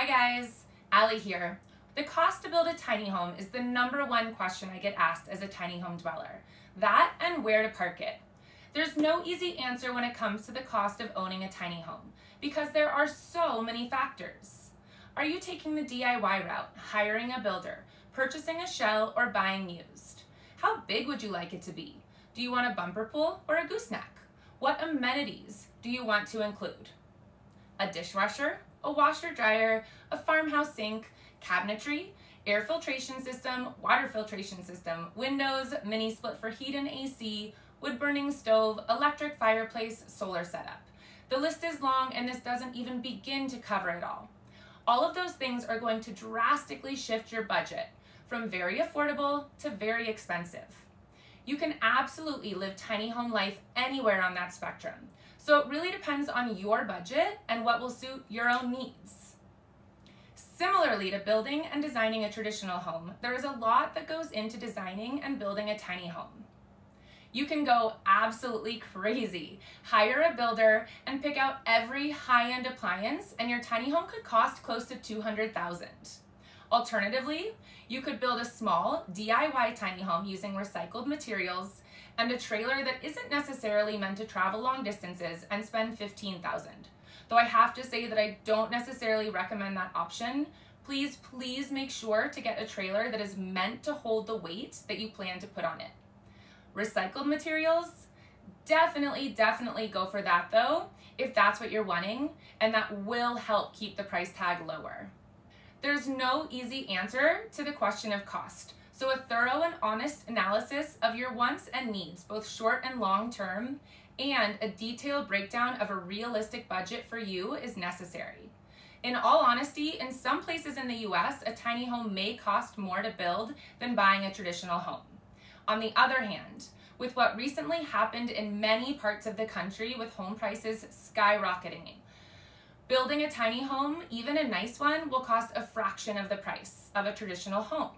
Hi guys, Allie here. The cost to build a tiny home is the #1 question I get asked as a tiny home dweller. That and where to park it. There's no easy answer when it comes to the cost of owning a tiny home because there are so many factors. Are you taking the DIY route, hiring a builder, purchasing a shell, or buying used? How big would you like it to be? Do you want a bumper pool or a gooseneck? What amenities do you want to include? A dishwasher, a washer dryer, a farmhouse sink, cabinetry, air filtration system, water filtration system, windows, mini split for heat and AC, wood burning stove, electric fireplace, solar setup. The list is long and this doesn't even begin to cover it all. All of those things are going to drastically shift your budget from very affordable to very expensive. You can absolutely live tiny home life anywhere on that spectrum. So it really depends on your budget and what will suit your own needs. Similarly to building and designing a traditional home, there is a lot that goes into designing and building a tiny home. You can go absolutely crazy, hire a builder, and pick out every high-end appliance, and your tiny home could cost close to $200,000. Alternatively, you could build a small DIY tiny home using recycled materials and a trailer that isn't necessarily meant to travel long distances and spend $15,000. Though I have to say that I don't necessarily recommend that option. Please make sure to get a trailer that is meant to hold the weight that you plan to put on it. Recycled materials, definitely go for that though, if that's what you're wanting, and that will help keep the price tag lower. There's no easy answer to the question of cost. So a thorough and honest analysis of your wants and needs, both short and long term, and a detailed breakdown of a realistic budget for you is necessary. In all honesty, in some places in the US, a tiny home may cost more to build than buying a traditional home. On the other hand, with what recently happened in many parts of the country with home prices skyrocketing, building a tiny home, even a nice one, will cost a fraction of the price of a traditional home.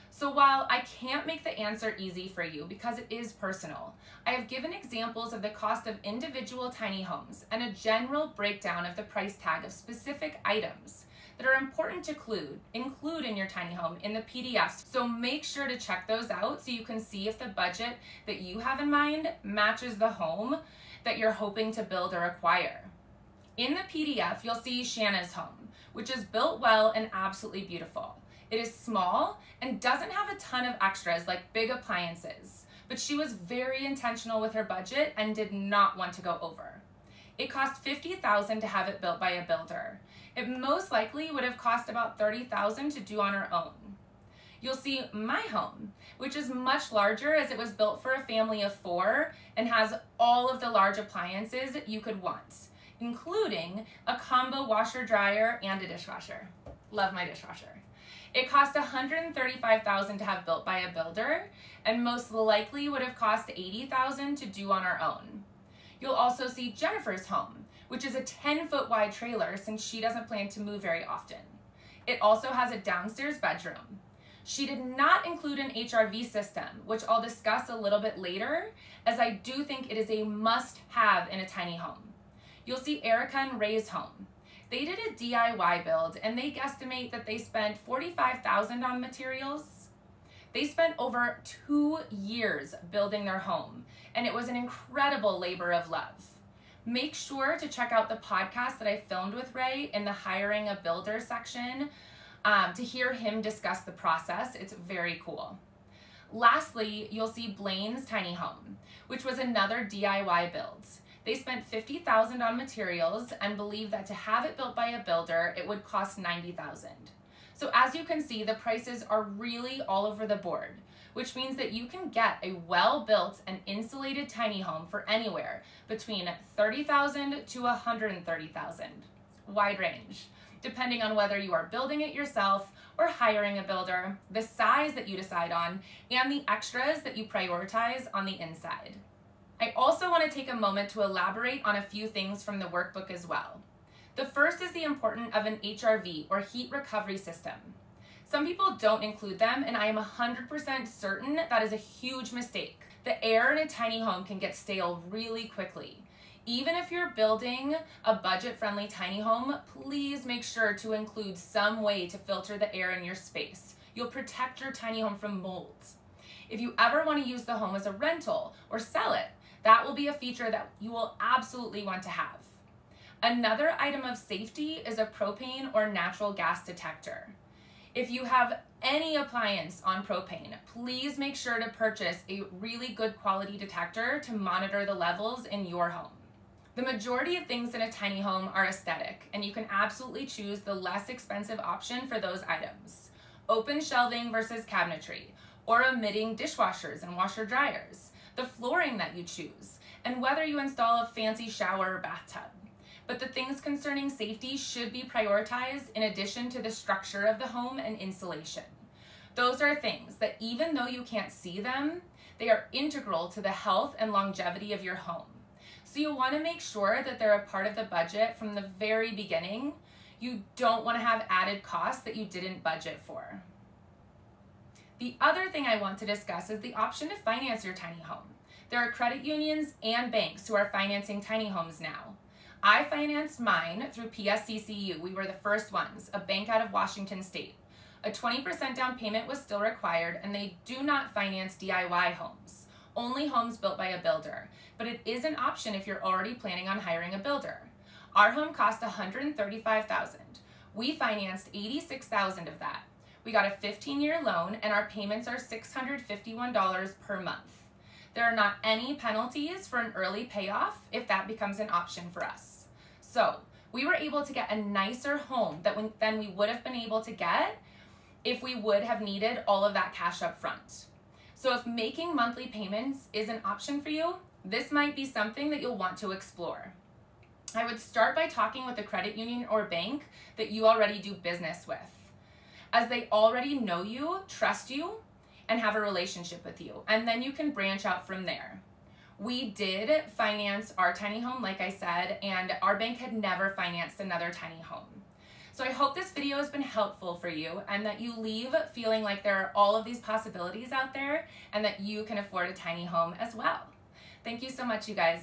So while I can't make the answer easy for you because it is personal, I have given examples of the cost of individual tiny homes and a general breakdown of the price tag of specific items that are important to include in your tiny home in the PDFs. So make sure to check those out so you can see if the budget that you have in mind matches the home that you're hoping to build or acquire. In the PDF, you'll see Shanna's home, which is built well and absolutely beautiful. It is small and doesn't have a ton of extras like big appliances, but she was very intentional with her budget and did not want to go over. It cost $50,000 to have it built by a builder. It most likely would have cost about $30,000 to do on her own. You'll see my home, which is much larger as it was built for a family of 4 and has all of the large appliances you could want, including a combo washer dryer and a dishwasher. Love my dishwasher. It cost $135,000 to have built by a builder and most likely would have cost $80,000 to do on our own. You'll also see Jennifer's home, which is a 10-foot wide trailer since she doesn't plan to move very often. It also has a downstairs bedroom. She did not include an HRV system, which I'll discuss a little bit later, as I do think it is a must-have in a tiny home. You'll see Erica and Ray's home. They did a DIY build and they guesstimate that they spent $45,000 on materials. They spent over 2 years building their home and it was an incredible labor of love. Make sure to check out the podcast that I filmed with Ray in the hiring a builder section to hear him discuss the process. It's very cool. Lastly, you'll see Blaine's tiny home, which was another DIY build. They spent $50,000 on materials and believe that to have it built by a builder, it would cost $90,000. So as you can see, the prices are really all over the board, which means that you can get a well-built and insulated tiny home for anywhere between $30,000 to $130,000. Wide range, depending on whether you are building it yourself or hiring a builder, the size that you decide on, and the extras that you prioritize on the inside. I also want to take a moment to elaborate on a few things from the workbook as well. The first is the importance of an HRV or heat recovery system. Some people don't include them and I am 100% certain that is a huge mistake. The air in a tiny home can get stale really quickly. Even if you're building a budget-friendly tiny home, please make sure to include some way to filter the air in your space. You'll protect your tiny home from molds. If you ever want to use the home as a rental or sell it, that will be a feature that you will absolutely want to have. Another item of safety is a propane or natural gas detector. If you have any appliance on propane, please make sure to purchase a really good quality detector to monitor the levels in your home. The majority of things in a tiny home are aesthetic, and you can absolutely choose the less expensive option for those items. Open shelving versus cabinetry, or omitting dishwashers and washer dryers, the flooring that you choose, and whether you install a fancy shower or bathtub. But the things concerning safety should be prioritized in addition to the structure of the home and insulation. Those are things that even though you can't see them, they are integral to the health and longevity of your home. So you want to make sure that they're a part of the budget from the very beginning. You don't want to have added costs that you didn't budget for. The other thing I want to discuss is the option to finance your tiny home. There are credit unions and banks who are financing tiny homes now. I financed mine through PSCCU. We were the first ones, a bank out of Washington State. A 20% down payment was still required, and they do not finance DIY homes, only homes built by a builder. But it is an option if you're already planning on hiring a builder. Our home cost $135,000. We financed $86,000 of that. We got a 15-year loan, and our payments are $651 per month. There are not any penalties for an early payoff if that becomes an option for us. So we were able to get a nicer home than we would have been able to get if we would have needed all of that cash up front. So if making monthly payments is an option for you, this might be something that you'll want to explore. I would start by talking with a credit union or bank that you already do business with, as they already know you, trust you, and have a relationship with you, and then you can branch out from there. We did finance our tiny home, like I said, and our bank had never financed another tiny home. So I hope this video has been helpful for you and that you leave feeling like there are all of these possibilities out there and that you can afford a tiny home as well. Thank you so much, you guys.